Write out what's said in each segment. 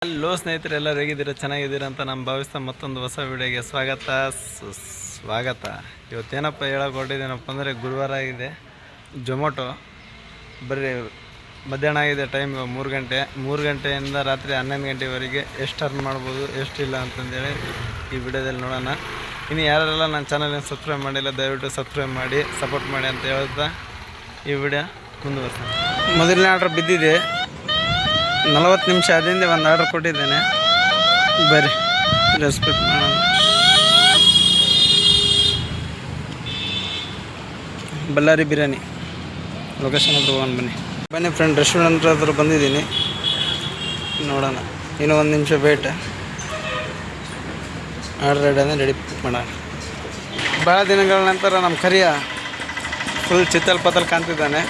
Hello ಸ್ನೇಹಿತರೆ, ಎಲ್ಲರೂ ಹೇಗಿದ್ದೀರಾ? ಚೆನ್ನಾಗಿದ್ದೀರಾ ಅಂತ ನಾನು ಭಾವಿಸ್ತಾ ಮತ್ತೊಂದು ಹೊಸ ವಿಡಿಯೋಗೆ ಸ್ವಾಗತ. ಇವತ್ತೇನಪ್ಪ ಹೇಳೋಕೆ ಹೊರಟಿದ್ದೇನಪ್ಪ ಅಂದರೆ, ಗುರುವಾರ ಆಗಿದೆ. ಜೊಮೊಟೊ ಬರೀ ಮಧ್ಯಾಹ್ನ ಆಗಿದೆ, ಟೈಮ್ 3 ಗಂಟೆಯಿಂದ ರಾತ್ರಿ 11 ಗಂಟೆವರೆಗೆ ಎಷ್ಟು ಅರ್ನ್ ಮಾಡ್ಬೋದು, ಎಷ್ಟಿಲ್ಲ ಅಂತಂದೇಳಿ ಈ ವಿಡಿಯೋದಲ್ಲಿ ನೋಡೋಣ. ಇನ್ನು ಯಾರೆಲ್ಲ ನನ್ನ ಚಾನಲ್ನ ಸಬ್ಸ್ಕ್ರೈಬ್ ಮಾಡಿಲ್ಲ, ದಯವಿಟ್ಟು ಸಬ್ಸ್ಕ್ರೈಬ್ ಮಾಡಿ ಸಪೋರ್ಟ್ ಮಾಡಿ ಅಂತ ಹೇಳ್ತಾ ಈ ವಿಡಿಯೋ ಮುಂದುವರ್ಸೋಣ. ಮೊದಲನೇ ಆರ್ಡ್ರ್ ಬಿದ್ದಿದೆ, 40 ನಿಮಿಷ ಆದಿಂದ ಒಂದು ಆರ್ಡ್ರ್ ಕೊಟ್ಟಿದ್ದೇನೆ. ಬರ್ರಿ ರೆಸ್ಪೆಕ್ಟ್ ಮಾಡೋಣ. ಬಳ್ಳಾರಿ ಬಿರಿಯಾನಿ ಲೊಕೇಶನ್ ಹತ್ರ ಹೋಗೋಣ, ಬನ್ನಿ ಫ್ರೆಂಡ್. ರೆಸ್ಟೋರೆಂಟ್ ಹತ್ರ ಬಂದಿದ್ದೀನಿ, ನೋಡೋಣ. ಇನ್ನೂ 1 ನಿಮಿಷ ವೇಟ್. ಆರ್ಡ್ರ್ ರೆಡಿ ಮಾಡೋಣ. ಭಾಳ ದಿನಗಳ ನಂತರ ನಮ್ಮ ಕರಿಯ ಫುಲ್ ಚಿತ್ತಲ್ ಪತ್ತಲ್ ಕಾಣ್ತಿದ್ದಾನೆ.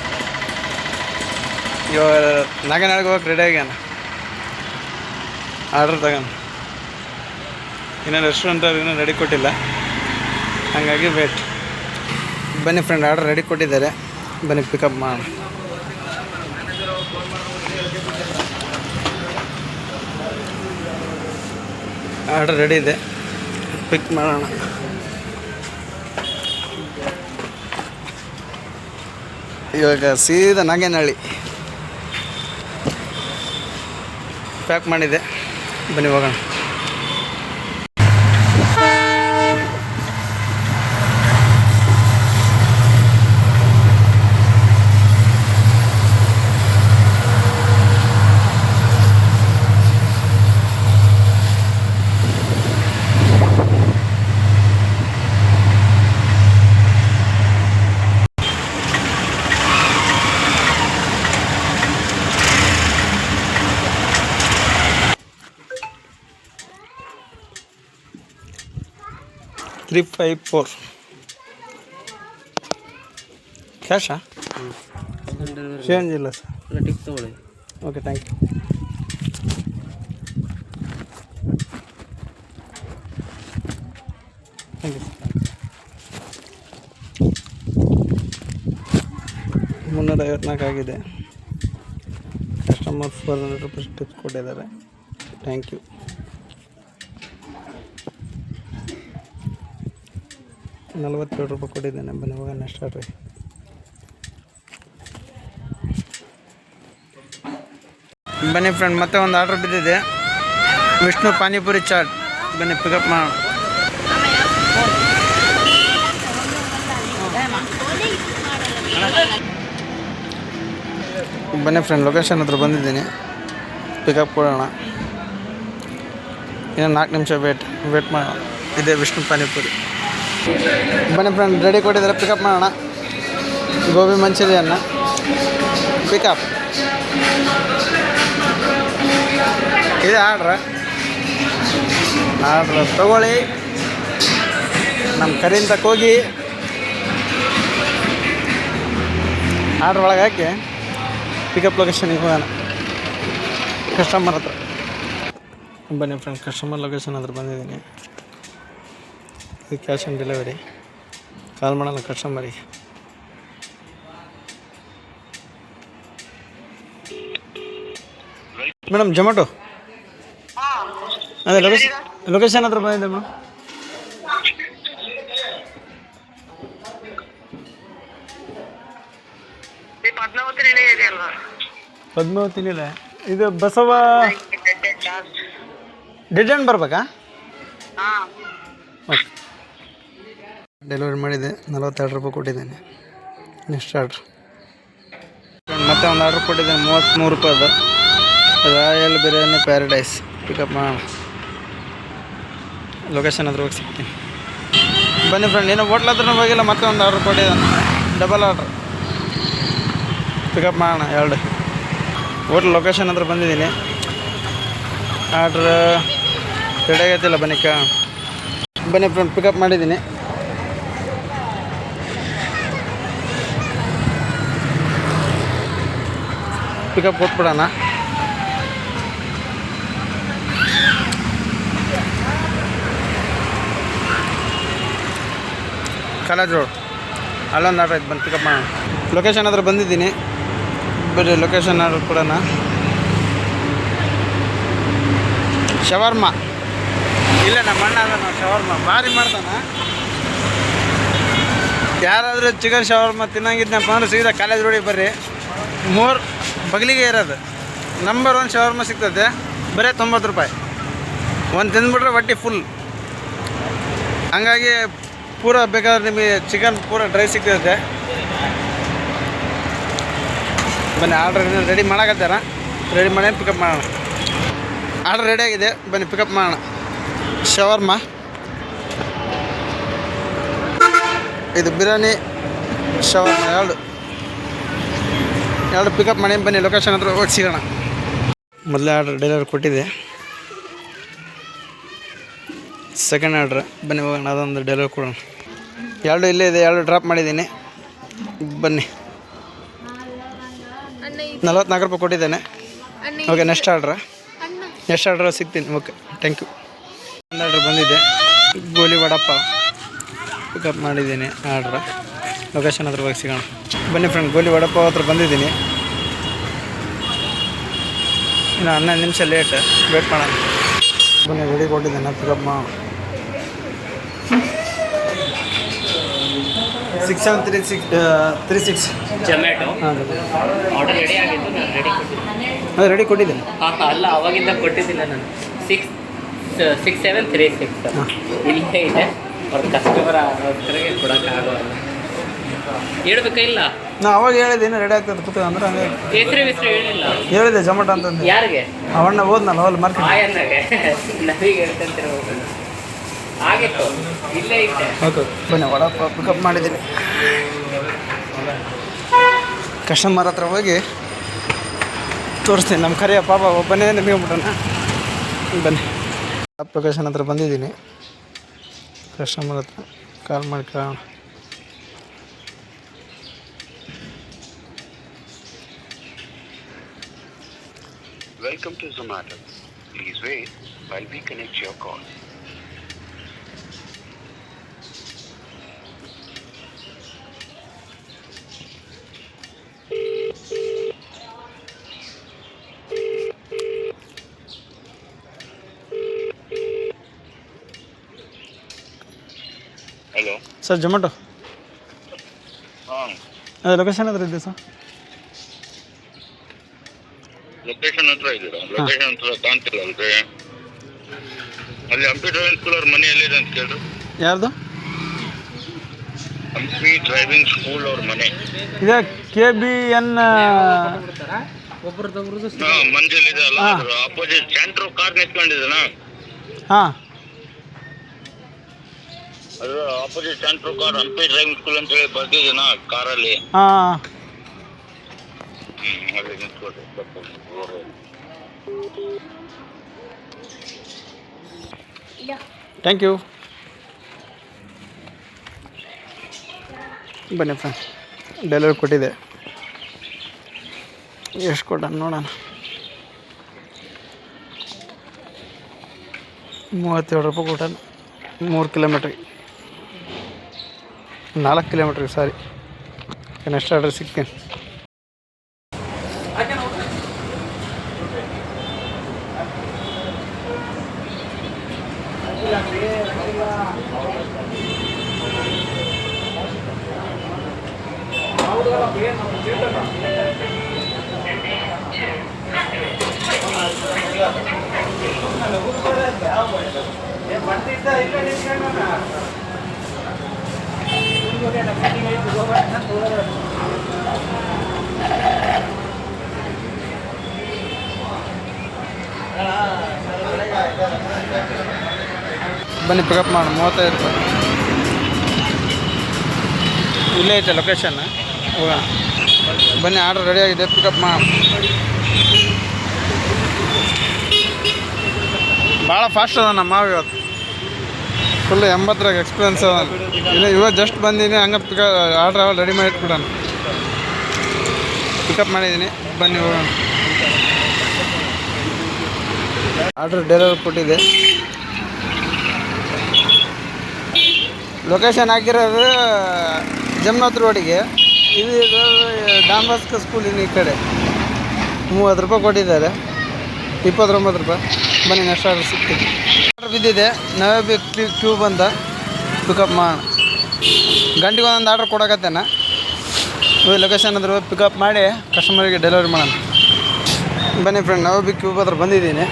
ಇವಾಗ ನಾಗನಾಳಿಗೆ ಹೋಗಕ್ಕೆ ರೆಡಿ ಆಗ್ಯಾನ, ಆರ್ಡ್ರ್ ತಗೊಂಡು. ಇನ್ನೂ ರೆಸ್ಟೋರೆಂಟವ್ರು ಇನ್ನೂ ರೆಡಿ ಕೊಟ್ಟಿಲ್ಲ, ಹಾಗಾಗಿ ವೇಟ್. ಬನ್ನಿ ಫ್ರೆಂಡ್, ಆರ್ಡ್ರ್ ರೆಡಿ ಕೊಟ್ಟಿದ್ದಾರೆ, ಬನ್ನಿ ಪಿಕಪ್ ಮಾಡೋಣ. ಆರ್ಡ್ರ್ ರೆಡಿ ಇದೆ, ಪಿಕ್ ಮಾಡೋಣ. ಇವಾಗ ಸೀದಾ ನಾಗೇನಹಳ್ಳಿ ಪ್ಯಾಕ್ ಮಾಡಿದೆ, ಬನ್ನಿ ಹೋಗೋಣ. $354 ಕ್ಯಾಶಾ? ಚೇಂಜ್ ಇಲ್ಲ ಸರ್. ಟಿಪ್ ತೊಗೊಳ್ಳಿ. Okay, thank you. Thank you sir. 354 ಆಗಿದೆ. ಕಸ್ಟಮರ್ $400 ಟಿಪ್ಸ್ ಕೊಟ್ಟಿದ್ದಾರೆ, ಥ್ಯಾಂಕ್ ಯು. $47 ಕೊಟ್ಟಿದ್ದೇನೆ, ಬನ್ನಿ ಹೋಗೋಣ. ಸ್ಟಾರ್ಟ್ ರೀ. ಬನ್ನಿ ಫ್ರೆಂಡ್, ಮತ್ತೆ ಒಂದು ಆರ್ಡ್ರ್ ಬಿದ್ದಿದೆ, ವಿಷ್ಣು ಪಾನಿಪುರಿ ಚಾಟ್. ಬನ್ನಿ ಪಿಕಪ್ ಮಾಡೋಣ. ಬನ್ನಿ ಫ್ರೆಂಡ್, ಲೊಕೇಶನ್ ಹತ್ರ ಬಂದಿದ್ದೀನಿ, ಪಿಕಪ್ ಕೊಡೋಣ. ಇನ್ನು 4 ನಿಮಿಷ ವೇಟ್ ಮಾಡೋಣ. ಇದೆ ವಿಷ್ಣು ಪಾನಿಪುರಿ. ಬನ್ನಿ ಫ್ರೆಂಡ್, ರೆಡಿ ಕೊಟ್ಟಿದ್ದಾರೆ, ಪಿಕಪ್ ಮಾಡೋಣ. ಗೋಬಿ ಮಂಚೂರಿಯನ್ನ ಪಿಕಪ್. ಇದೆ ಆರ್ಡ್ರ್ ತಗೊಳ್ಳಿ. ನಮ್ಮ ಕರಿಂದ ಹೋಗಿ ಆರ್ಡ್ರ್ ಒಳಗೆ ಹಾಕಿ ಪಿಕಪ್ ಲೊಕೇಶನಿಗೆ ಹೋಗೋಣ, ಕಸ್ಟಮರ್ ಹತ್ರ. ಬನ್ನಿ ಫ್ರೆಂಡ್, ಕಸ್ಟಮರ್ ಲೊಕೇಶನ್ ಹತ್ರ ಬಂದಿದ್ದೀನಿ. ಇದು ಕ್ಯಾಶ್ ಆನ್ ಡೆಲಿವರಿ. ಕಾಲ್ ಮಾಡೋಣ ಕಸ್ಟಮರಿಗೆ. ಮೇಡಮ್, ಜೊಮ್ಯಾಟೊ ಅದೇ ಲೊಕೇಶನ್ ಹತ್ರ ಬಂದಿದ್ದೆ ಮೇಡಮ್. ಪದ್ಮಾವತಿ ಇಲ್ಲ, ಇದು ಬಸವ ಡೆಡ್ ಎಂಡ್ ಬರ್ಬೇಕಾ? ಓಕೆ, ಡೆಲಿವರಿ ಮಾಡಿದೆ. $42 ಕೊಟ್ಟಿದ್ದೇನೆ. Next order. ಮತ್ತೆ ಒಂದು ಆರ್ಡ್ರ್ ಕೊಟ್ಟಿದ್ದೇನೆ, $33. Royal biryani paradise. ಪಿಕಪ್ ಮಾಡೋಣ. ಲೊಕೇಶನ್ ಹತ್ರ ಹೋಗಿ ಸಿಗ್ತೀನಿ. ಬನ್ನಿ ಫ್ರೆಂಡ್, ಏನೋ ಹೋಟ್ಲ್ ಹತ್ರನೂ ಹೋಗಿಲ್ಲ, ಮತ್ತೆ ಒಂದು ಆರ್ಡ್ರ್ ಕೊಟ್ಟಿದ್ದಾನೆ, ಡಬಲ್ ಆರ್ಡ್ರ್. ಪಿಕಪ್ ಮಾಡೋಣ 2. ಹೋಟ್ಲ್ ಲೊಕೇಶನ್ ಹತ್ರ ಬಂದಿದ್ದೀನಿ, ಆರ್ಡ್ರ್ ರೆಡಿ ಆಗೈತಿಲ್ಲ, ಬನ್ನಿ ಬನ್ನಿ ಫ್ರೆಂಡ್, ಪಿಕಪ್ ಮಾಡಿದ್ದೀನಿ. ಪಿಕಪ್ ಕೊಟ್ಬಿಡೋಣ. ಕಾಲೇಜ್ ರೋಡ್ ಅಲ್ಲೊಂದು ಆರ್ಡ್ರ್ ಆಯ್ತು, ಬಂದು ಪಿಕಪ್ ಮಾಡೋಣ. ಲೊಕೇಶನ್ ಹತ್ರ ಬಂದಿದ್ದೀನಿ, ಬರ್ರಿ ಲೊಕೇಶನ್ ಆರ್ಡರ್ ಕೊಡೋಣ. ಶವರ್ಮ ಇಲ್ಲ ನಮ್ಮ ಅಣ್ಣ ಅದನ್ನು ಶವರ್ಮ ಭಾರಿ ಮಾಡ್ತಾನೆ. ಯಾರಾದರೂ ಚಿಕನ್ ಶವರ್ಮ ತಿನ್ನಂಗಿದ್ನಪ್ಪ ಅಂದ್ರೆ ಸೀದಾ ಕಾಲೇಜ್ ರೋಡಿಗೆ ಬರ್ರಿ, ಬಗಲಿಗೆ ಇರೋದು ನಂಬರ್ 1 ಶವರ್ಮ ಸಿಗ್ತದೆ. ಬರೀ 90 ರೂಪಾಯಿ ಒಂದು ತಿಂದ್ಬಿಟ್ರೆ ಹೊಟ್ಟೆ ಫುಲ್. ಹಂಗಾಗಿ ಪೂರ ಬೇಕಾದ್ರೆ ನಿಮಗೆ ಚಿಕನ್ ಪೂರ ಡ್ರೈ ಸಿಗ್ತದೆ. ಬನ್ನಿ ಆರ್ಡ್ರ್ ರೆಡಿ ಮಾಡಕತ್ತಾರ, ರೆಡಿ ಮಾಡಿ ಪಿಕಪ್ ಮಾಡೋಣ. ಆರ್ಡ್ರ್ ರೆಡಿ ಆಗಿದೆ, ಬನ್ನಿ ಪಿಕಪ್ ಮಾಡೋಣ. ಶವರ್ಮ, ಇದು ಬಿರಿಯಾನಿ, ಶವರ್ಮ ಎರಡು ಪಿಕಪ್ ಮಾಡಿ ಬನ್ನಿ. ಲೊಕೇಶನ್ ಹತ್ರ ಹೋಗಿ ಸಿಗೋಣ. ಮೊದಲೇ ಆರ್ಡ್ರ್ ಡೆಲಿವರಿ ಕೊಟ್ಟಿದ್ದೆ, ಸೆಕೆಂಡ್ ಆರ್ಡ್ರ್ ಬನ್ನಿ ಹೋಗೋಣ. ಅದೊಂದು ಡೆಲಿವರಿ ಕೊಡೋಣ. 2 ಇಲ್ಲೇ ಇದೆ, 2 ಡ್ರಾಪ್ ಮಾಡಿದ್ದೀನಿ. ಬನ್ನಿ. 44 ರೂಪಾಯಿ ಕೊಟ್ಟಿದ್ದೇನೆ. ಓಕೆ, ನೆಕ್ಸ್ಟ್ ಆರ್ಡ್ರ್ ಸಿಗ್ತೀನಿ. Okay, thank you. ಒಂದು ಆರ್ಡ್ರ್ ಬಂದಿದೆ, ಗೋಲಿ ವಡಪಾವ್ ಪಿಕಪ್ ಮಾಡಿದ್ದೀನಿ. ಆರ್ಡ್ರ್ ಲೊಕೇಶನ್ ಹತ್ರ ಹೋಗಿ ಸಿಗೋಣ. ಬನ್ನಿ ಫ್ರೆಂಡ್, ಗೋಲಿ ವಡಪಾವ್ ಹತ್ರ ಬಂದಿದ್ದೀನಿ. ಇನ್ನು 11 ನಿಮಿಷ ವೇಟ್ ಮಾಡೋಣ. ಬನ್ನಿ, ರೆಡಿ ಕೊಟ್ಟಿದ್ದೇನೆ, ಪಿಕಪ್ ಮಾಡೋಣ. 6736 ಜೊಮ್ಯಾಟೊ. ಹಾಂ, ಆರ್ಡರ್ ರೆಡಿ ಆಗಿತ್ತು, ನಾನು ರೆಡಿ ಕೊಟ್ಟಿದ್ದೆ. ಅದು ರೆಡಿ ಕೊಟ್ಟಿದ್ದೇನೆ. ಅಲ್ಲ, ಅವಾಗಿಂದ ಕೊಟ್ಟಿದ್ದಿಲ್ಲ ನಾನು. 6736 ಇಲ್ಲೇ ಇದೆ. ಅವ್ರ ಕಸ್ಟಮರ್ ಅವರಿಗೆ ಕೊಡೋಕ್ಕಾಗೋಲ್ಲ. ಹೇಳ್ಬೇಕಾ ಇಲ್ಲ? ನಾ ಅವಾಗ ಹೇಳಿದ್ದೀನಿ ರೆಡಿ ಆಗ್ತದೆ ಪುಸ್ತಕ ಅಂದ್ರೆ ಹಂಗೆ ಹೆಸರು ಹೇಳಿಲ್ಲ. ಹೇಳಿದೆ ಜೊಮ್ಯಾಟೊ ಅಂತಂದು. ಯಾರಿಗೆ? ಅವಣ್ಣ ಹೋದ್ನಲ್ಲ ಅಲ್ಲಿ ಮಾರ್ಕೆಟ್. ಆಯನ್ನಾಗೆ ನಮಗೆ ಹೇಳ್ತಂತಿರ್ಬೋದು. ಆಗಿತ್ತು, ಇಲ್ಲೇ ಇದ್ದೆ. ಓಕೆ, ಬನ್ನಿ ವಡಪಾವ್ ಪಿಕಪ್ ಮಾಡಿದ್ದೀನಿ. ಕಸ್ಟಮರ್ ಹತ್ರ ಹೋಗಿ ತೋರಿಸ್ತೀನಿ. ನಮ್ಮ ಕರಿಯ ಪಾಪ ಒಬ್ಬನೇ ನಿಮಗೆ ಬಿಟ್ಟಣ. ಬನ್ನಿ, ಅಪ್ಲಿಕೇಶನ್ ಹತ್ರ ಬಂದಿದ್ದೀನಿ. ಕಸ್ಟಮರ್ ಹತ್ರ ಕಾಲ್ ಮಾಡಿ ಕೇಳೋಣ. Welcome to Zomato. Please wait while we connect your call. Hello. Sir, Zomato ಹಾಂ, ಲೊಕೇಶನ್ ಹತ್ರ ಇದೆ ಸರ್. ಲೊಕೇಶನ್ ಹತ್ರ ಇದ್ದೀರಾ? ಲೊಕೇಶನ್ ಹತ್ರ ಕಾಣ್ತಿಲ್ಲ ಅಲ್ರಿ? ಅಲ್ಲಿ ಹಂಪಿ ಡ್ರೈವಿಂಗ್ ಸ್ಕೂಲ್ ಅವ್ರ ಮನೆ ಎಲ್ಲಿದೆ ಅಂತ ಕೇಳ್ರಿ. ಯಾರ್ದು? ಹಂಪಿ ಡ್ರೈವಿಂಗ್ ಸ್ಕೂಲ್ ಅವ್ರ ಮನೆ ಇದೆ, KBN. ಹಾಂ, ಮಂಜಲ್ ಇದೆ ಅಲ್ಲ, ಅದ್ರ ಆಪೋಸಿಟ್ ಸೆಂಟ್ರ್ ಕಾರ್ ನಿಂತ್ಕೊಂಡಿದ್ದಾನ. ಹಾಂ, ಅದ್ರ opposite centre car Hampi driving school ಅಂತ ಹೇಳಿ ಬರ್ತಿದ್ದೀನ ಕಾರಲ್ಲಿ. ಹಾಂ, ಅಲ್ಲಿ ನಿಂತ್ಕೊಳ್ರಿ. Thank you. ಬನ್ನಿ ಫ್ರೆಂಡ್, ಡೆಲಿವರಿ ಕೊಟ್ಟಿದೆ. ಎಷ್ಟು ಕೊಟ್ಟ ನೋಡೋಣ. 37 ರೂಪಾಯಿ ಕೊಟ್ಟಾನ. 3 ಕಿಲೋಮೀಟ್ರಿಗೆ, 4 ಕಿಲೋಮೀಟ್ರಿಗೆ. ಸಾರಿ, ನೆಕ್ಸ್ಟ್ ಆರ್ಡ್ರ್ ಸಿಗ್ತೀನಿ. ಬನ್ನಿ ಪಿಕಪ್ ಮಾಡಿ. 35 ರೂಪಾಯಿ. ಇಲ್ಲೇ ಐತೆ ಲೊಕೇಶನ್, ಹೋಗೋಣ. ಬನ್ನಿ, ಆರ್ಡ್ರ್ ರೆಡಿ ಆಗಿದೆ, ಪಿಕಪ್ ಮಾಡಿ. ಭಾಳ ಫಾಸ್ಟ್ ಅದ ನಮ್ಮ ಮಾವು ಇವತ್ತು. ಫುಲ್ 80ರಾಗ ಎಕ್ಸ್ಪೀರಿಯನ್ಸ್ ಅದ. ಇಲ್ಲ, ಇವಾಗ ಜಸ್ಟ್ ಬಂದಿದ್ದೀನಿ, ಹಂಗೆ ಆರ್ಡ್ರ್ ರೆಡಿ ಮಾಡಿ ಇಟ್ಬಿಡೋಣ. ಪಿಕಪ್ ಮಾಡಿದ್ದೀನಿ, ಬನ್ನಿ ಹೋಗೋಣ. ಆರ್ಡ್ರ್ ಡೆಲಿವರಿ ಕೊಟ್ಟಿದೆ. ಲೊಕೇಶನ್ ಹಾಕಿರೋದು ಜಮ್ನಾಥ್ ರೋಡಿಗೆ. ಇದು ಡಾನ್ ಬಾಸ್ಕೋ ಸ್ಕೂಲಿನ ಈ ಕಡೆ. 30 ರೂಪಾಯಿ ಕೊಟ್ಟಿದ್ದಾರೆ, 29 ರೂಪಾಯಿ. ಬನ್ನಿ ನೆಕ್ಸ್ಟ್ ಆರ್ಡರ್ ಸಿಗ್ತೀವಿ. ಆರ್ಡರ್ ಬಿದ್ದಿದೆ ನವೇಬಿ ಕ್ಯೂಬ್ ಅಂತ ಪಿಕಪ್ ಮಾಡೋಣ. ಗಂಟೆಗೆ ಒಂದೊಂದು ಆರ್ಡ್ರ್ ಕೊಡಕತ್ತೇನ. ಲೊಕೇಶನ್ ಹತ್ರ ಪಿಕಪ್ ಮಾಡಿ ಕಸ್ಟಮರಿಗೆ ಡೆಲಿವರಿ ಮಾಡೋಣ. ಬನ್ನಿ ಫ್ರೆಂಡ್, ನವೇಬಿ ಕ್ಯೂಬ್ ಹತ್ರ ಬಂದಿದ್ದೀನಿ.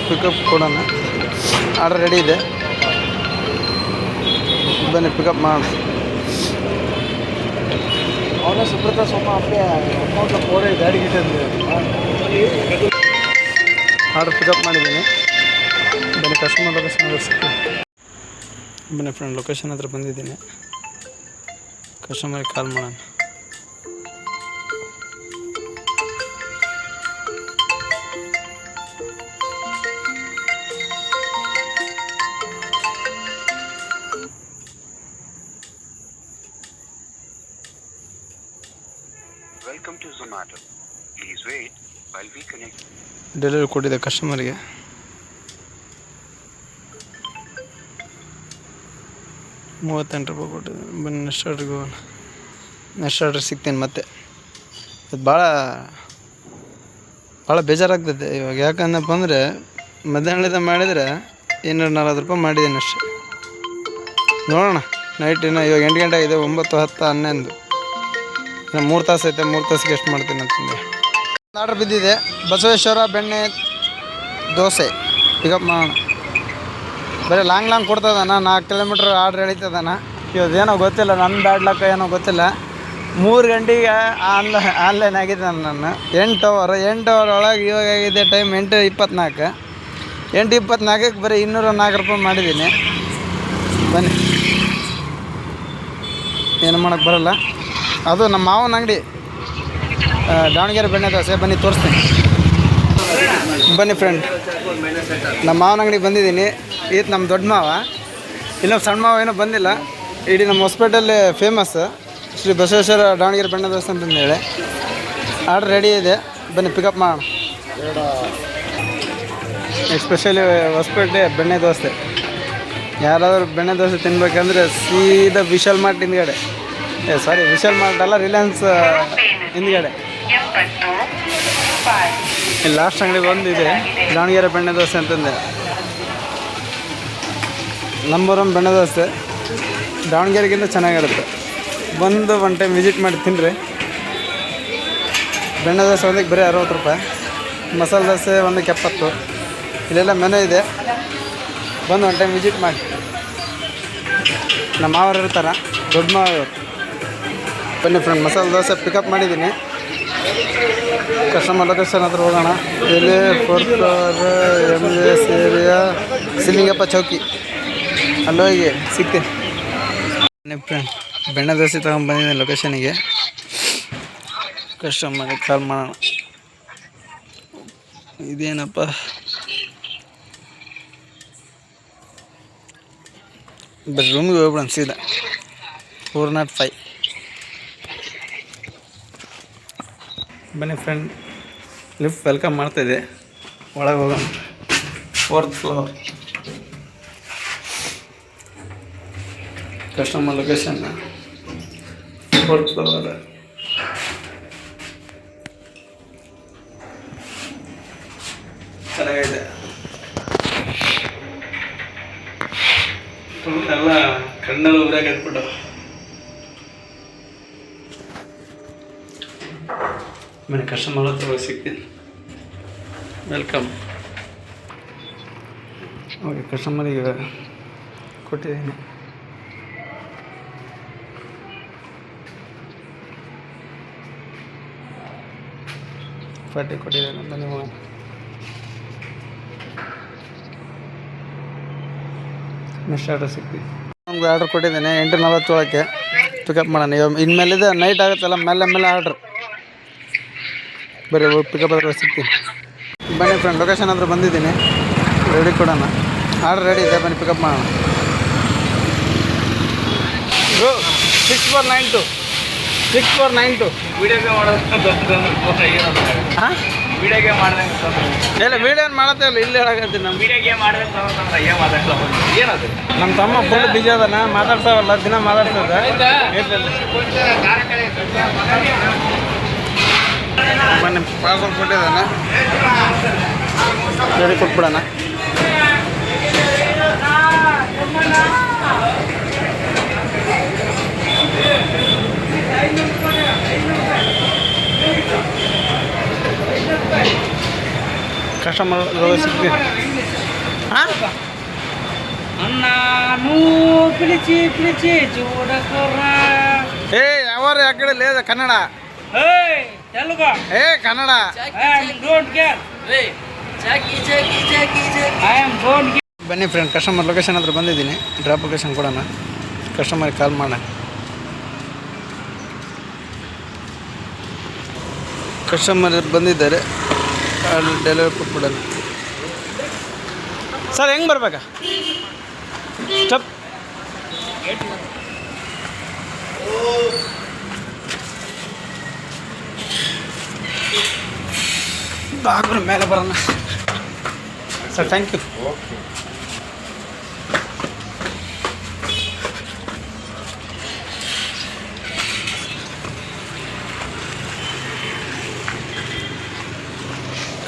ಪಿಕಪ್ ಕೊಡೋಣ. ಆರ್ಡರ್ ರೆಡಿ ಇದೆ, ಬನ್ನಿ ಪಿಕಪ್ ಮಾಡೋಣ. ಅವನೇ ಸುಬ್ರತ ಸೋಮ ಅಪ್ಪೆ ಅಕೌಂಟ್ಲ ಪೋರೆ ಗಾಡಿ ಗಿಟ್ಟಿದೆ. ಆರ್ಡರ್ ಪಿಕಪ್ ಮಾಡಿದ್ದೀನಿ. ಬನ್ನಿ ಕಸ್ಟಮರ್ ಲೊಕೇಶನ್ ಹತ್ರ ಸಿಗ್ತೀನಿ. ಬನ್ನಿ ಫ್ರೆಂಡ್, ಲೊಕೇಶನ್ ಹತ್ರ ಬಂದಿದ್ದೀನಿ. ಕಸ್ಟಮರಿಗೆ ಕಾಲ್ ಮಾಡೋಣ. Welcome to Zomato. Please wait while we connect. Delivery ಕೊಟ್ಟಿದೆ ಕಸ್ಟಮರಿಗೆ. ₹38 ಕೊಟ್ಟಿದೆ. ಬನ್ನಿ ನೆಕ್ಸ್ಟ್ ಆರ್ಡ್ರಿಗೆ ಹೋಗೋಣ. ನೆಕ್ಸ್ಟ್ ಆರ್ಡ್ರ್ ಸಿಗ್ತೀನಿ ಮತ್ತೆ. ಇದು ಭಾಳ ಬೇಜಾರಾಗ್ತದೆ ಇವಾಗ. ಯಾಕಂದಪ್ಪ ಅಂದರೆ ಮಧ್ಯಾಹ್ನದ ಮಾಡಿದರೆ ₹240 ಮಾಡಿದ್ದೀನಿ ಅಷ್ಟೇ. ನೋಡೋಣ ನೈಟ್ ಇನ್ನು ಇವಾಗ 8 ಗಂಟೆ ಆಗಿದೆ. 9, 10, 11 ಇನ್ನು 3 ತಾಸು ಐತೆ. 3 ತಾಸಿಗೆ ಎಷ್ಟು ಮಾಡ್ತೀನಿ ಅಂತಂದೆ. ಆರ್ಡ್ರ್ ಬಿದ್ದಿದೆ ಬಸವೇಶ್ವರ ಬೆಣ್ಣೆ ದೋಸೆ ಪಿಕಪ್ ಮಾಡೋಣ. ಬರೀ ಲಾಂಗ್ ಕೊಡ್ತದಾನ. 4 ಕಿಲೋಮೀಟ್ರ್ ಆರ್ಡ್ರ್ ಎಳೀತದಾನ. ಇವತ್ತೇನೋ ಗೊತ್ತಿಲ್ಲ, ನನ್ನ ಬ್ಯಾಡ್ ಲಕ್ ಏನೋ ಗೊತ್ತಿಲ್ಲ. 3 ಗಂಟೆಗೆ ಆನ್ಲೈನ್ ಆಗಿದೆ ನಾನು. 8 ಅವರ್ ಒಳಗೆ ಇವಾಗ ಆಗಿದೆ ಟೈಮ್ 8:24. 8:24ಕ್ಕೆ ಬರೀ ₹204 ಮಾಡಿದ್ದೀನಿ. ಬನ್ನಿ, ಏನು ಮಾಡೋಕ್ಕೆ ಬರೋಲ್ಲ. ಅದು ನಮ್ಮ ಮಾವನ ಅಂಗಡಿ ದಾವಣಗೆರೆ ಬೆಣ್ಣೆ ದೋಸೆ. ಬನ್ನಿ ತೋರಿಸ್ತೀನಿ. ಬನ್ನಿ ಫ್ರೆಂಡ್, ನಮ್ಮ ಮಾವನ ಅಂಗಡಿಗೆ ಬಂದಿದ್ದೀನಿ. ಇದು ನಮ್ಮ ದೊಡ್ಡ ಮಾವ. ಇನ್ನೊಂದು ಸಣ್ಣ ಮಾವ ಏನೋ ಬಂದಿಲ್ಲ. ಇಡೀ ನಮ್ಮ ಹೊಸಪೇಟೆಯಲ್ಲಿ ಫೇಮಸ್ ಶ್ರೀ ಬಸವೇಶ್ವರ ದಾವಣಗೆರೆ ಬೆಣ್ಣೆ ದೋಸೆ ಅಂತಂದೇಳಿ. ಆರ್ಡ್ರ್ ರೆಡಿ ಇದೆ, ಬನ್ನಿ ಪಿಕಪ್ ಮಾಡೋಣ. ಎಸ್ಪೆಷಲಿ ಹೊಸಪೇಟೆ ಬೆಣ್ಣೆ ದೋಸೆ. ಯಾರಾದರೂ ಬೆಣ್ಣೆ ದೋಸೆ ತಿನ್ಬೇಕಂದ್ರೆ ಸೀದಾ ವಿಶಾಲ್ ಮಾರ್ಟ್ ಹಿಂದ್ಗಡೆ, ವಿಶಾಲ್ ಮಾರ್ಟ್ ಅಲ್ಲ, ರಿಲಯನ್ಸ್ ಹಿಂದ್ಗಡೆ ಇಲ್ಲಿ ಲಾಸ್ಟ್ ಅಂಗಡಿ ಬಂದಿದೆ ದಾವಣಗೆರೆ ಬೆಣ್ಣೆ ದೋಸೆ ಅಂತಂದೆ. ನಂಬರ್ 1 ಬೆಣ್ಣೆ ದೋಸೆ ದಾವಣಗೆರೆಗಿಂತ ಚೆನ್ನಾಗಿರುತ್ತೆ. ಬಂದು ಒನ್ ಟೈಮ್ ವಿಸಿಟ್ ಮಾಡಿ ತಿನ್ನಿರಿ. ಬೆಣ್ಣೆ ದೋಸೆ ಒಂದಕ್ಕೆ ಬರೀ ₹60, ಮಸಾಲೆ ದೋಸೆ ಒಂದಕ್ಕೆ 70. ಇಲ್ಲೆಲ್ಲ ಮೆನು ಇದೆ, ಬಂದು ಒನ್ ಟೈಮ್ ವಿಸಿಟ್ ಮಾಡಿ. ನಮ್ಮ ಮಾವರು ಇರ್ತಾರೆ, ದೊಡ್ಡ ಮಾವ ಇವತ್ತು. ಬನ್ನಿ ಫ್ರೆಂಡ್, ಮಸಾಲೆ ದೋಸೆ ಪಿಕಪ್ ಮಾಡಿದ್ದೀನಿ. ಕಸ್ಟಮರ್ ಲೊಕೇಶನ್ ಹತ್ರ ಹೋಗೋಣ. ಇಲ್ಲಿ 4th ಫ್ಲೋರ್ MJS ಏರಿಯಾ ಸಿಲಿಂಗಪ್ಪ ಚೌಕಿ, ಅಲ್ಲೋಗಿ ಸಿಗ್ತೀನಿ. ಬನ್ನಿ ಫ್ರೆಂಡ್, ಬೆಣ್ಣೆ ದೋಸೆ ತೊಗೊಂಡ್ಬಂದಿದ್ದೀನಿ ಲೊಕೇಶನಿಗೆ. ಕಸ್ಟಮರಿಗೆ ಕಾಲ್ ಮಾಡೋಣ. ಇದೇನಪ್ಪ, ಬರೀ ರೂಮಿಗೆ ಹೋಗ್ಬಿಡೋಣ ಸೀದಾ. 405. ಬನ್ನಿ ಫ್ರೆಂಡ್, ಲಿಫ್ಟ್ ವೆಲ್ಕಮ್ ಮಾಡ್ತಾಯಿದೆ. ಒಳಗೆ ಹೋಗೋಣ. 4th floor customer location 4th floor. ಚೆನ್ನಾಗಿದೆ. ಎಲ್ಲ ಕಣ್ಣಲ್ಲಿ ಊರಾಗ ಇಟ್ಬಿಟ್ಟು. ಮನೆ ಕಸ್ಟಮರ್ ಹತ್ರ ಸಿಗ್ತೀನಿ. ವೆಲ್ಕಮ್. ಓಕೆ, ಕಸ್ಟಮರಿಗೆ ಕೊಟ್ಟಿದ್ದೀನಿ. ಪಾರ್ಟಿ ಕೊಟ್ಟಿದ್ದೇನೆ. ಬನ್ನಿ ಮಾಡೋಣ. ನೆಕ್ಸ್ಟ್ ಆರ್ಡರ್ ಸಿಗ್ತೀವಿ. ನಮ್ಗೆ ಆರ್ಡ್ರ್ ಕೊಟ್ಟಿದ್ದೇನೆ 8:47ಕ್ಕೆ ಪಿಕಪ್ ಮಾಡೋಣ. ಇನ್ಮೇಲಿದೆ ನೈಟ್ ಆಗುತ್ತಲ್ಲ, ಮೇಲೆ ಆರ್ಡ್ರ್. ಬರೀ ಪಿಕಪ್ ಹತ್ರ ಸಿಗ್ತೀನಿ. ಬನ್ನಿ ಫ್ರೆಂಡ್, ಲೊಕೇಶನ್ ಹತ್ರ ಬಂದಿದ್ದೀನಿ. ರೆಡಿ ಕೊಡೋಣ. ಆರ್ಡ್ರ್ ರೆಡಿ ಇದೆ, ಬನ್ನಿ ಪಿಕಪ್ ಮಾಡೋಣ. 6492 6492 ವಿಡಿಯೋಗೆ ಮಾಡೋದು ಹಾಂ, ವಿಡಿಯೋಗೆ ಮಾಡ್ದಂಗೆ ಇಲ್ಲ ವೀಡಿಯೋ ಏನು ಮಾಡತ್ತೆ ಇಲ್ಲ, ಇಲ್ಲಿ ಹೇಳಕತ್ತೀನಿ. ನಮ್ಮ ವಿಡಿಯೋಗೆ ಮಾಡ್ದಂಗೆ ಏನು ಮಾತಾಡ್ಸಲ್ಲ. ಏನದು ನಮ್ಮ ತಮ್ಮ ಫುಲ್ ಬಿಜಿ ಅದಾನ, ಮಾತಾಡ್ಸವಲ್ಲ, ದಿನ ಮಾತಾಡ್ಸೋದ. ಬನ್ನಿ ಪಾರ್ಸಲ್ ಕೊಟ್ಟಿದ್ದಾನೆ, ರೆಡಿ ಕೊಟ್ಬಿಡೋಣ. కస్టమర్ సిగ్గు అన్నాను పిలిచి పిలిచి చూడకురా. ఏ ఎవరు ఎక్కడ లేదు కన్నడ, తెలుగు ఏ Kannada. Don't care, I am don't care. ಬನ್ನಿ ಫ್ರೆಂಡ್, ಕಸ್ಟಮರ್ ಲೊಕೇಶನ್ ಹತ್ರ ಬಂದಿದ್ದೀನಿ. ಡ್ರಾಪ್ ಲೊಕೇಶನ್ ಕೊಡೋಣ, ಕಸ್ಟಮರ್ಗೆ ಕಾಲ್ ಮಾಡೋಣ. ಕಸ್ಟಮರ್ ಬಂದಿದ್ದಾರೆ, ಅಲ್ಲಿ ಡೆಲಿವರಿ ಕೊಟ್ಬಿಡೋಣ. ಸರ್ ಹೆಂಗೆ ಬರ್ಬೇಕಾ ಸ್ಟೆಪ್? ಬಾಗ್ರ ಮೇಲೆ ಬರೋಣ ಸರ್. Thank you.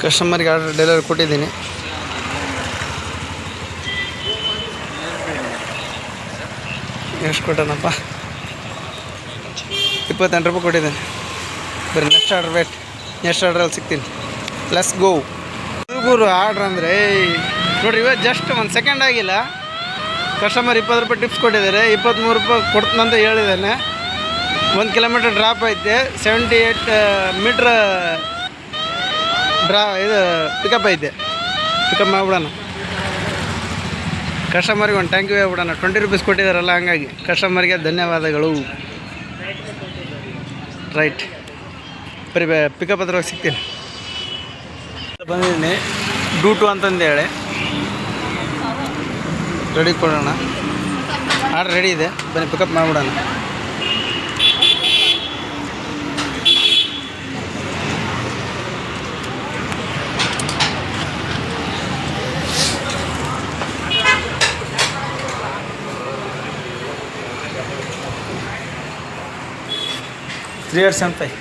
ಕಸ್ಟಮರ್ಗೆ ಆರ್ಡರ್ ಡೆಲಿವರಿ ಕೊಟ್ಟಿದ್ದೀನಿ. ಎಷ್ಟು ಕೊಟ್ಟನಪ್ಪ? 28 ರೂಪಾಯಿ ಕೊಟ್ಟಿದ್ದೀನಿ. ಬರೀ ನೆಕ್ಸ್ಟ್ ಆರ್ಡ್ರ್ ವೇಟ್, ನೆಕ್ಸ್ಟ್ ಆರ್ಡ್ರಲ್ಲಿ ಸಿಗ್ತೀನಿ. Let's go. ಹುಡುಗರು ಆರ್ಡ್ರ್ ಅಂದರೆ ನೋಡಿರಿ, ಇವತ್ತು ಜಸ್ಟ್ 1 ಸೆಕೆಂಡ್ ಆಗಿಲ್ಲ. ಕಸ್ಟಮರ್ 20 ರೂಪಾಯಿ ಟಿಪ್ಸ್ ಕೊಟ್ಟಿದ್ದಾರೆ, 23 ರೂಪಾಯಿ ಕೊಡ್ತೀನಂತ ಹೇಳಿದ್ದಾನೆ. 1 ಕಿಲೋಮೀಟರ್ ಡ್ರಾಪ್ ಐತೆ, 78 ಮೀಟ್ರ್ ಇದು ಪಿಕಪ್ ಐತೆ. ಪಿಕಪ್ ಮಾಡಿಬಿಡೋಣ. ಕಸ್ಟಮರ್ಗೆ ಒಂದು ಥ್ಯಾಂಕ್ ಯು ಹೇಳ್ಬಿಡೋಣ. 20 ರೂಪೀಸ್ ಕೊಟ್ಟಿದ್ದಾರಲ್ಲ, ಹಂಗಾಗಿ ಕಸ್ಟಮರ್ಗೆ ಧನ್ಯವಾದಗಳು. ರೈಟ್, ಬರೀ ಪಿಕಪ್ ಹತ್ರ ಸಿಗ್ತೀನಿ. ಬಂದಿದ್ದೀನಿ ಡೂ2 ಅಂತಂದೇಳಿ. ರೆಡಿ ಕೊಡೋಣ. ಆರ್ಡ್ರ್ ರೆಡಿ ಇದೆ, ಬನ್ನಿ ಪಿಕಪ್ ಮಾಡಿಬಿಡೋಣ. Three eight seven five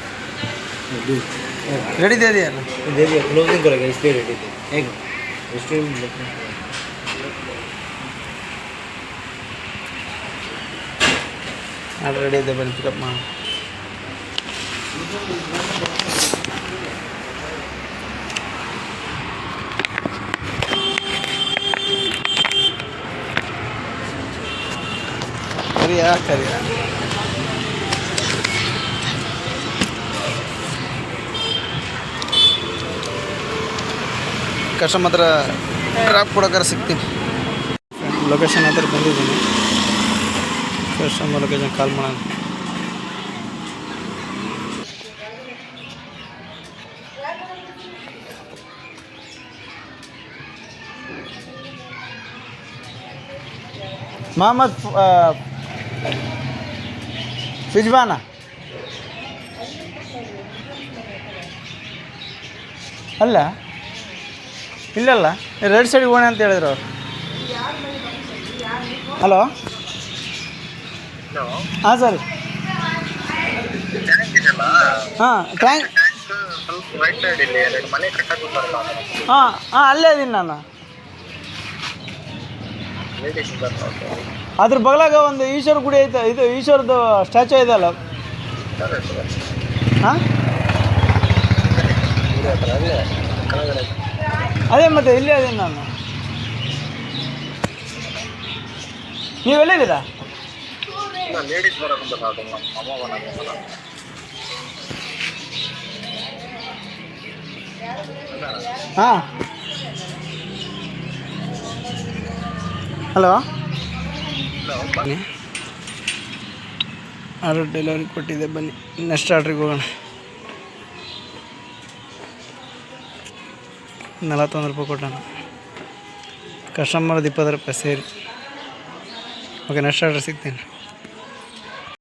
ready दे दिया ना? दे दिया, क्लोजिंग करेगा इसलिए रेडी दे एक स्ट्रीम रेडी ಇದೆ, ಬನ್ನಿ ಪಿಕಪ್ ಮಾಡಿ. ಕರಿಯಾ ಕರಿಯಾ ಕಸ್ಟಮರ್ ಹತ್ರ ಡ್ರಾಪ್ ಕೊಡೋಕ್ಕಾರ ಸಿಗ್ತೀನಿ. ಲೊಕೇಶನ್ ಹತ್ರ ಬಂದಿದ್ದೀನಿ. ಕಸ್ಟಮರ್ ಲೊಕೇಶನ್ ಕಾಲ್ ಮಾಡೋಣ. ಮೊಹಮ್ಮದ್ ಫಿಜ್ವಾನ ಅಲ್ಲ, ಇಲ್ಲಲ್ಲ, ರೆಡ್ ಸೈಡಿಗೆ ಹೋಗೋಣ ಅಂತ ಹೇಳಿದ್ರು ಅವ್ರು. ಹಲೋ, ಹಾಂ ಸರ್. ಹಾಂ ಟ್ಯಾಂಕ್, ಹಾಂ ಹಾಂ ಅಲ್ಲೇ ಇದ್ದೀನಿ ನಾನು. ಅದ್ರ ಬಗಲಾಗ ಒಂದು ಈಶ್ವರ ಗುಡಿ ಐತೆ, ಇದು ಈಶ್ವರದ್ದು ಸ್ಟ್ಯಾಚು ಇದೆ ಅಲ್ಲ. ಹಾಂ ಅದೇ ಮತ್ತೆ ಇಲ್ಲೇ ಅದೀನಿ ನಾನು. ನೀವೆಲ್ಲಿದ್ದೀರಾ? ಹಾಂ ಹಲೋ, ಆರ್ಡರ್ ಡೆಲಿವರಿ ಕೊಟ್ಟಿದ್ದೆ, ಬನ್ನಿ ನೆಕ್ಸ್ಟ್ ಆರ್ಡ್ರಿಗೆ ಹೋಗೋಣ. 41 ರೂಪಾಯಿ ಕೊಟ್ಟಣ. ಕಸ್ಟಮರ್ದು 20 ರೂಪಾಯಿ ಸೇರಿ. ಓಕೆ, ನೆಕ್ಸ್ಟ್ ಆರ್ಡ್ರ್ ಸಿಗ್ತೀನಿ.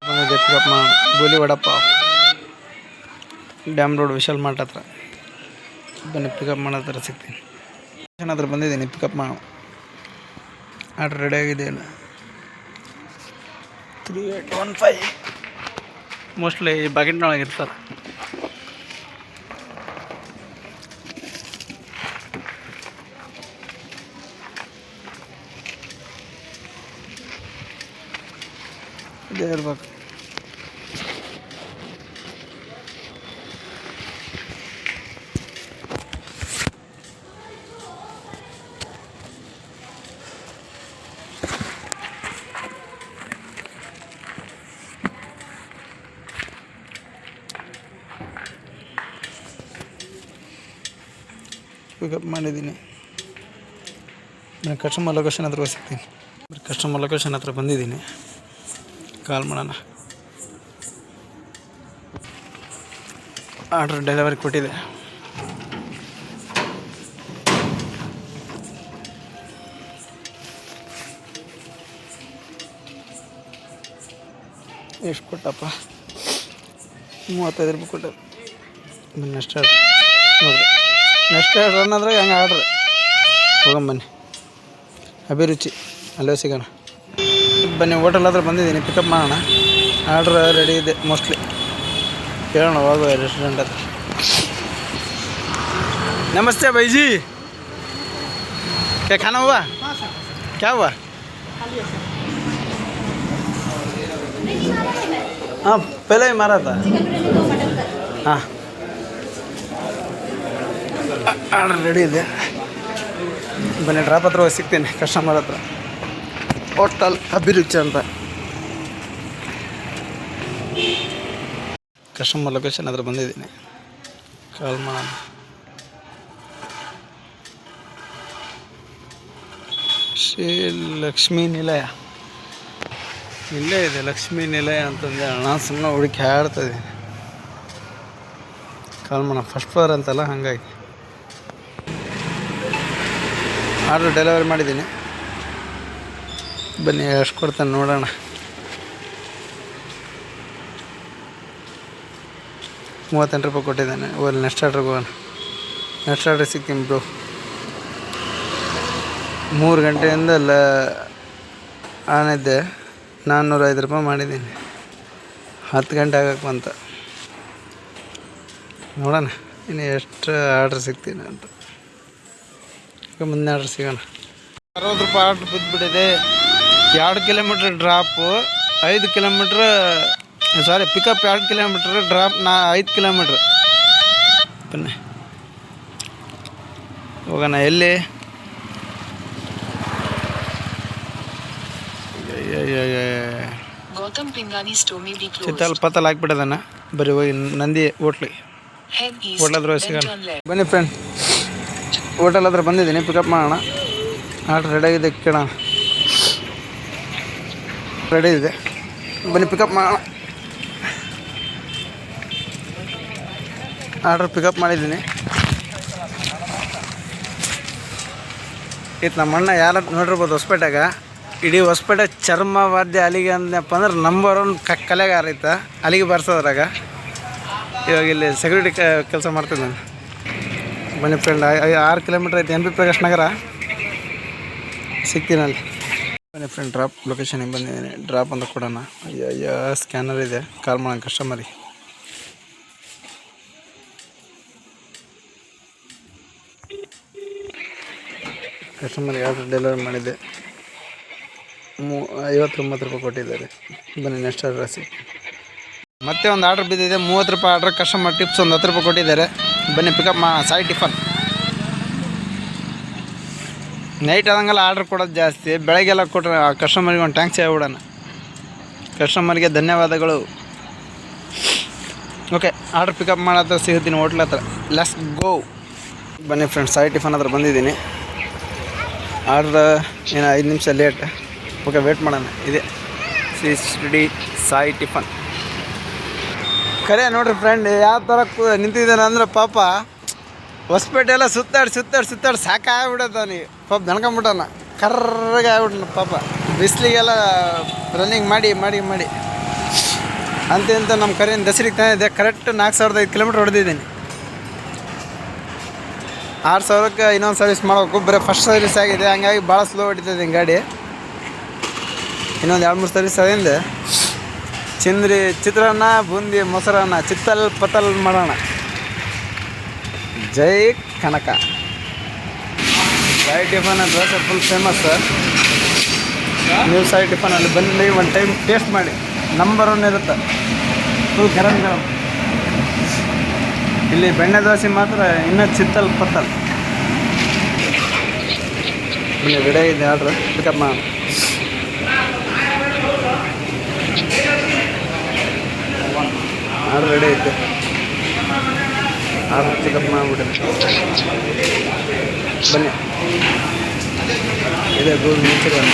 ಬಂದಿದ್ದೆ ಪಿಕಪ್ ಮಾಡೋಣ. ಗೋಲಿ vada pav, dam road, Vishal mart ಹತ್ರ. ಬನ್ನಿ ಪಿಕಪ್ ಮಾಡೋ ಥರ ಸಿಗ್ತೀನಿ. ಸ್ಟೇಷನ್ ಹತ್ರ ಬಂದಿದ್ದೀನಿ, ಪಿಕಪ್ ಮಾಡೋಣ. ಆರ್ಡ್ರ್ ರೆಡಿ ಆಗಿದೆ ಇಲ್ಲ. 3815 ಮೋಸ್ಟ್ಲಿ ಈ ಬಕೆಟ್ನೊಳಗೆ ಇರ್ತಾರೆ. ಇದೇ ಇರ್ಬೇಕು. ಪಿಕಪ್ ಮಾಡಿದ್ದೀನಿ. ನಾನು ಕಸ್ಟಮರ್ ಲೊಕೇಶನ್ ಹತ್ರ ಸಿಗ್ತೀನಿ. ಕಸ್ಟಮರ್ ಲೊಕೇಶನ್ ಹತ್ರ ಬಂದಿದ್ದೀನಿ. ಕಾಲ್ ಮಾಡೋಣ. ಆರ್ಡ್ರ್ ಡೆಲಿವರಿ ಕೊಟ್ಟಿದೆ. ಎಷ್ಟು ಕೊಟ್ಟಪ್ಪ? 35 ರೂಪಾಯಿ ಕೊಟ್ಟ. ನೆಕ್ಸ್ಟ್ ಆರ್ಡ್ರ್ ನೋಡಿರಿ. ನೆಕ್ಸ್ಟ್ ಆರ್ಡ್ರ್ ಅನ್ನೋದ್ರಾಗ ಹಂಗೆ ಆರ್ಡ್ರ್ ಹೋಗಂಬನ್ನಿ. ಅಭಿರುಚಿ ಅಲ್ಲೇ ಸಿಗೋಣ. ಬನ್ನಿ, ಹೋಟೆಲ್ ಹತ್ರ ಬಂದಿದ್ದೀನಿ. ಪಿಕಪ್ ಮಾಡೋಣ. ಆರ್ಡ್ರ್ ರೆಡಿ ಇದೆ ಮೋಸ್ಟ್ಲಿ. ಕೇಳೋಣ ಹೋಗುವ ರೆಸ್ಟೋರೆಂಟ್ ಹತ್ರ. नमस्ते भाई जी, क्या खाना हुआ? क्या हुआ? हाँ पहले ही मारा था. हाँ ಆರ್ಡರ್ ರೆಡಿ ಇದೆ. ಬನ್ನಿ, ಡ್ರಾಪ್ ಹತ್ರ ಹೋಗಿ ಸಿಗ್ತೀನಿ ಕಸ್ಟಮರ್ ಹತ್ರ. ಹೋಟೆಲ್ ಅಭಿರುಚಿ ಅಂತ. ಕಸ್ಟಮರ್ ಲೊಕೇಶನ್ ಹತ್ರ ಬಂದಿದ್ದೀನಿ. ಕಾಲ್ ಮಾಡೋಣ. ಶ್ರೀ ಲಕ್ಷ್ಮೀ ನಿಲಯ ಇಲ್ಲೇ ಇದೆ. ಲಕ್ಷ್ಮೀ ನಿಲಯ ಅಂತಂದೆ ನಾನು ಸುಮ್ಮನೆ ಹುಡುಕಿ ಆಡ್ತಾಯಿದ್ದೀನಿ. ಕಾಲ್ ಮಾಡೋಣ. ಫಸ್ಟ್ ಫ್ಲೋರ್ ಅಂತಲ್ಲ, ಹಾಗಾಗಿ ಆರ್ಡ್ರ್ ಡೆಲಿವರಿ ಮಾಡಿದ್ದೀನಿ. ಬನ್ನಿ, ಎಷ್ಟು ಕೊಡ್ತಾನೆ ನೋಡೋಣ. ₹38 ಕೊಟ್ಟಿದ್ದಾನೆ. ಓಲಿ ನೆಕ್ಸ್ಟ್ ಆರ್ಡ್ರಿಗೆ ಹೋಗೋಣ. ನೆಕ್ಸ್ಟ್ ಆರ್ಡ್ರ್ ಸಿಗ್ತೀನಿ ಬ್ರೋ. 3 ಗಂಟೆಯಿಂದ ಆನಿದ್ದೆ. ₹405 ಮಾಡಿದ್ದೀನಿ. 10 ಗಂಟೆ ಆಗಕ್ಕೆ ಬಂತ. ನೋಡೋಣ ಇನ್ನು ಎಷ್ಟು ಆರ್ಡ್ರ್ ಸಿಗ್ತೀನಿ ಅಂತ. ಮುಂದೆ ಆರ್ಡ್ರ್ ಸಿಗೋಣ. ₹60 ಆರ್ಡ್ರ್ ಬಿದ್ದುಬಿಟ್ಟಿದೆ. 2 ಕಿಲೋಮೀಟ್ರ್ ಡ್ರಾಪು, 5 ಕಿಲೋಮೀಟ್ರ್ ಸಾರಿ ಪಿಕಪ್ 2 ಕಿಲೋಮೀಟ್ರ್, ಡ್ರಾಪ್ 5 ಕಿಲೋಮೀಟ್ರ್. ಬನ್ನಿ ಹೋಗೋಣ. ಎಲ್ಲಿ? ಚಿತ್ತಲ್ ಪತ್ತಲ್ ಹಾಕ್ಬಿಟ್ಟದನ್ನ. ಬರೀ ಹೋಗಿ ನಂದಿ ಹೋಟ್ಲ್ ಹತ್ರ ಸಿಗೋಣ. ಬನ್ನಿ ಫ್ರೆಂಡ್, ಹೋಟೆಲ್ ಹತ್ರ ಬಂದಿದ್ದೀನಿ. ಪಿಕಪ್ ಮಾಡೋಣ. ಆರ್ಡ್ರ್ ರೆಡಿಯಾಗಿದೆ, ಕೇಳೋಣ. ರೆಡಿ ಇದೆ, ಬನ್ನಿ ಪಿಕಪ್ ಮಾಡೋಣ. ಆರ್ಡ್ರ್ ಪಿಕಪ್ ಮಾಡಿದ್ದೀನಿ. ಇದು ನಮ್ಮ ಅಣ್ಣ ಯಾರು ನೋಡಿರ್ಬೋದು ಹೊಸಪೇಟೆಗ. ಇಡೀ ಹೊಸಪೇಟೆ ಚರ್ಮ ವಾದ್ಯ ಅಲ್ಲಿಗೆ ಅಂದಪ್ಪ ಅಂದ್ರೆ ನಂಬರ್ 1 ಕಲೆಗಾರ ಐತ ಅಲ್ಲಿಗೆ ಬರ್ಸೋದ್ರಾಗ. ಇವಾಗ ಇಲ್ಲಿ ಸೆಕ್ಯೂರಿಟಿ ಕೆಲಸ ಮಾಡ್ತೀನಿ ನಾನು. ಬನ್ನಿ ಫ್ರೆಂಡ್, 6 ಕಿಲೋಮೀಟ್ರ್ ಐತೆ. MP ಪ್ರಕಾಶ್ ನಗರ ಸಿಗ್ತೀನಿ ಅಲ್ಲಿ. ಬನ್ನಿ ಫ್ರೆಂಡ್, ಡ್ರಾಪ್ ಲೊಕೇಶನಿಗೆ ಬಂದಿದ್ದೀನಿ. ಡ್ರಾಪ್ ಅಂತ ಕೊಡೋಣ. ಅಯ್ಯೋ ಸ್ಕ್ಯಾನರ್ ಇದೆ. ಕಾಲ್ ಮಾಡೋಣ ಕಸ್ಟಮರಿಗೆ. ಕಸ್ಟಮರ್ಗೆ ಆರ್ಡ್ರ್ ಡೆಲಿವರಿ ಮಾಡಿದ್ದೆ. ₹59 ಕೊಟ್ಟಿದ್ದಾರೆ. ಬನ್ನಿ ನೆಕ್ಸ್ಟ್ ಆರ್ಡ್ರ್ ಸಿಗ್ತೀನಿ. ಮತ್ತೆ ಒಂದು ಆರ್ಡ್ರ್ ಬಿದ್ದಿದೆ. ₹30 ಆರ್ಡ್ರ್. ಕಸ್ಟಮರ್ ಟಿಪ್ಸ್ ಒಂದು ₹10 ಕೊಟ್ಟಿದ್ದಾರೆ. ಬನ್ನಿ ಪಿಕಪ್ ಸಾಯಿ ಟಿಫನ್. ನೈಟ್ ಆದಂಗೆಲ್ಲ ಆರ್ಡ್ರ್ ಕೊಡೋದು ಜಾಸ್ತಿ. ಬೆಳಗ್ಗೆಲ್ಲ ಕೊಟ್ಟರೆ ಕಸ್ಟಮರ್ಗೆ ಒಂದು ಟ್ಯಾಂಕ್ಸ್ ಹೇಳ್ಬಿಡೋಣ. ಕಸ್ಟಮರ್ಗೆ ಧನ್ಯವಾದಗಳು. ಓಕೆ, ಆರ್ಡ್ರ್ ಪಿಕಪ್ ಮಾಡೋ ಸಿಗುತ್ತೀನಿ ಹೋಟ್ಲ್ ಹತ್ರ. Let's go. ಬನ್ನಿ ಫ್ರೆಂಡ್ಸ್, ಸಾಯಿ ಟಿಫನ್ ಹತ್ರ ಬಂದಿದ್ದೀನಿ. ಆರ್ಡ್ರ್ ಏನು 5 ನಿಮಿಷ ಲೇಟ್. ಓಕೆ, ವೇಟ್ ಮಾಡೋಣ. ಇದೆ ಶ್ರೀ ಸಾಯಿ ಟಿಫನ್. ಕರೆ ನೋಡ್ರಿ ಫ್ರೆಂಡ್, ಯಾವ ಥರ ನಿಂತಿದ್ದಾನೆ ಅಂದರೆ ಪಾಪ ಹೊಸಪೇಟೆ ಎಲ್ಲ ಸುತ್ತಾಡಿ ಸಾಕಾಗ್ಬಿಡತ್ತ ಅವನಿಗೆ. ಪಾಪ ದಣ್ಕೊಂಬಿಟ್ಟಾನ, ಕರ್ರಗೆ ಆಗ್ಬಿಟ್ಟಾನ ಪಾಪ. ಬಿಸಿಲಿಗೆಲ್ಲ ರನ್ನಿಂಗ್ ಮಾಡಿ ಅಂತ ನಮ್ಮ ಕರೆಯಿಂದ ದಸರಿಗೆ ತಂದಿದ್ದೆ. Correct 4,005 kilometre ಹೊಡೆದಿದ್ದೀನಿ. 6,000ಕ್ಕೆ ಇನ್ನೊಂದು ಸರ್ವಿಸ್ ಮಾಡಬೇಕು. ಬರೀ ಫಸ್ಟ್ ಸರ್ವಿಸ್ ಆಗಿದೆ, ಹಂಗಾಗಿ ಭಾಳ ಸ್ಲೋ ಹೊಡಿತದೆ ಗಾಡಿ. ಇನ್ನೊಂದು 2-3 ಸರ್ವಿಸ್ ಅದಿಂದ ಚಿಂದ್ರಿ ಚಿತ್ರಾನ್ನ, ಬೂಂದಿ, ಮೊಸರನ್ನ, ಚಿತ್ತಲ್ ಪತ್ತಲ್ ಮಾಡೋಣ. ಜೈ Kanaka. Sai tiffin dosa full famous. ನೀವು ಸಾಯಿ ಟಿಫನಲ್ಲಿ ಬನ್ನಿ, ಒಂದು ಟೈಮ್ ಟೇಸ್ಟ್ ಮಾಡಿ. ನಂಬರ್ 1 ಇರುತ್ತೆ, ಫುಲ್ ಗರಂ ಗರಂ. ಇಲ್ಲಿ ಬೆಣ್ಣೆ ದೋಸೆ ಮಾತ್ರ ಇನ್ನೂ ಚಿತ್ತಲ್ ಪತ್ತಲ್. ರೆಡಿ ಇದೆ ಆರ್ಡ್ರ್, ಪಿಕಪ್ ಮಾಡಿ. ಆರ್ಡ್ರ್ ರೆಡಿ ಐತೆ, ಆರ್ಡ್ರ್ ಪಿಕಪ್ ಮಾಡಿಬಿಡ್ರಿ. ಬನ್ನಿ, ಇದೆ ಗೋಬಿ ಮಂಚೂರಿಯನ್.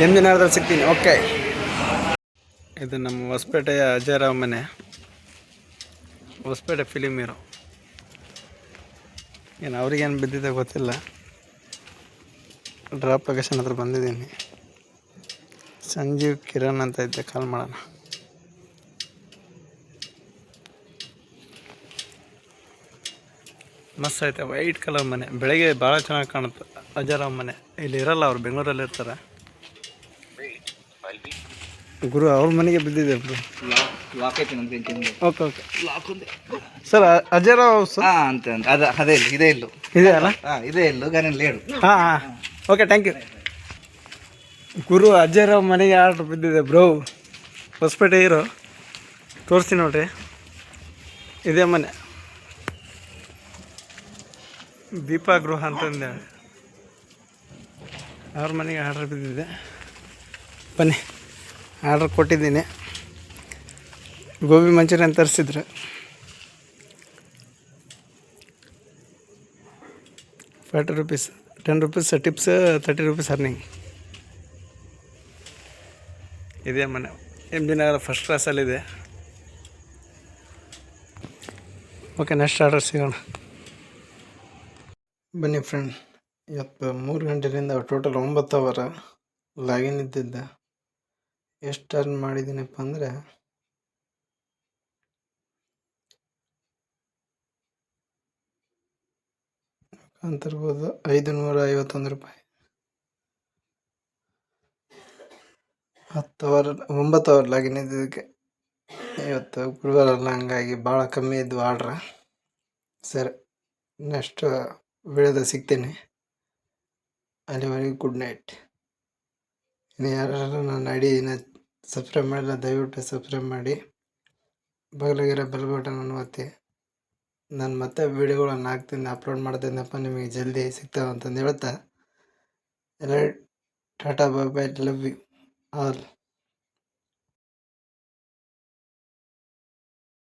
ಎಂಜಿನಾರ್ದಲ್ಲಿ ಸಿಗ್ತೀನಿ. ಓಕೆ, ಇದು ನಮ್ಮ ಹೊಸಪೇಟೆಯ ಅಜಯರಾವ್ ಮನೆ, ಹೊಸಪೇಟೆ ಫಿಲಿಮ್ ಹೀರೋ. ಏನು ಅವ್ರಿಗೇನು ಬಿದ್ದಿದೆ ಗೊತ್ತಿಲ್ಲ. ಡ್ರಾಪ್ ಲೊಕೇಶನ್ ಹತ್ರ ಬಂದಿದ್ದೀನಿ. ಸಂಜೀವ್ ಕಿರಣ್ ಅಂತ ಇದ್ದೆ, ಕಾಲ್ ಮಾಡೋಣ. ಮಸ್ತ್ ಐತೆ, ವೈಟ್ ಕಲರ್ ಮನೆ. ಬೆಳಗ್ಗೆ ಭಾಳ ಚೆನ್ನಾಗಿ ಕಾಣುತ್ತೆ. ಅಜಯರಾವ್ ಮನೆ ಇಲ್ಲಿ ಇರಲ್ಲ, ಅವ್ರು ಬೆಂಗಳೂರಲ್ಲಿ ಇರ್ತಾರೆ. ಗುರು ಅವ್ರ ಮನೆಗೆ ಬಿದ್ದಿದೆ ಬ್ರೋ. ಲಾಕ್ ಐತಿ ನಮ್ಗೆ. ಓಕೆ ಓಕೆ, ಸರ್ ಅಜಯರಾವ್ ಸರ್ ಅಂತ ಅದೇ ಇಲ್ಲ, ಇದೇ ಇಲ್ಲು ಇದೆ ಅಲ್ಲ? ಇದೇ ಇಲ್ಲು ಗಾನ ಲೇಡು. ಹಾಂ ಓಕೆ, ಥ್ಯಾಂಕ್ ಯು. ಗುರು ಅಜಯರಾವ್ ಮನೆಗೆ ಆರ್ಡ್ರ್ ಬಿದ್ದಿದೆ ಬ್ರೋ. ಹೊಸಪೇಟೆ ಹೀರೋ ತೋರಿಸ್ತೀನಿ ನೋಡ್ರಿ, ಇದೇ ಮನೆ. ದೀಪಾ ಗೃಹ ಅಂತಂದೆ, ಅವ್ರ ಮನೆಗೆ ಆರ್ಡ್ರ್ ಬಿದ್ದಿದೆ. ಬನ್ನಿ, ಆರ್ಡ್ರ್ ಕೊಟ್ಟಿದ್ದೀನಿ. ಗೋಬಿ ಮಂಚೂರಿಯನ್ ತರಿಸಿದ್ರು. ₹40, ₹10 ಟಿಪ್ಸ್, ₹30 ಅರ್ನಿಂಗ್. ಇದೇ ಮನೆ, ಎಂಜಿನಿಯರ್ ಫಸ್ಟ್ ಕ್ಲಾಸಲ್ಲಿದೆ. ಓಕೆ, ನೆಕ್ಸ್ಟ್ ಆರ್ಡರ್ ಸಿಗೋಣ. ಬನ್ನಿ ಫ್ರೆಂಡ್, ಇವತ್ತು 3 ಗಂಟೆಯಿಂದ ಟೋಟಲ್ 9 ಅವರ್ ಲಾಗಿನ್ ಇದ್ದಿದ್ದೆ. ಎಷ್ಟು ಅರ್ನ್ ಮಾಡಿದ್ದೀನಪ್ಪ ಅಂದರೆ ಅಂತಿರ್ಬೋದು ₹551. 9 ಅವರ್ ಲಾಗಿನ್ ಇದ್ದಿದ್ದಕ್ಕೆ. ಇವತ್ತು ಗುರುವಾರ ಅಲ್ಲ, ಹಂಗಾಗಿ ಭಾಳ ಕಮ್ಮಿ ಇದ್ವು ಆರ್ಡ್ರ. ಸರಿ, ನೆಕ್ಸ್ಟ್ ವಿಡಿಯೋದ ಸಿಗ್ತೀನಿ. ಅಲ್ಲಿವರೆಗೂ ಗುಡ್ ನೈಟ್. ಇನ್ನು ಯಾರು ನನ್ನ ಐಡಿನ ಸಬ್ಸ್ಕ್ರೈಬ್ ಮಾಡಿಲ್ಲ, ದಯವಿಟ್ಟು ಸಬ್ಸ್ಕ್ರೈಬ್ ಮಾಡಿ. ಬಗಲಾಗಿರೋ ಬೆಲ್ ಬಟನನ್ನು ಒತ್ತಿ. ನಾನು ಮತ್ತೆ ವೀಡಿಯೋಗಳನ್ನು ಹಾಕ್ತೀನಿ, ಅಪ್ಲೋಡ್ ಮಾಡ್ತೀನಪ್ಪ, ನಿಮಗೆ ಜಲ್ದಿ ಸಿಗ್ತಾವೆ ಅಂತಂದು ಹೇಳ್ತಾ, ಎಲ್ಲ ಟಾಟಾ, ಬಾಯ್ ಬಾಯ್, ಲವ್ ಯು ಆಲ್.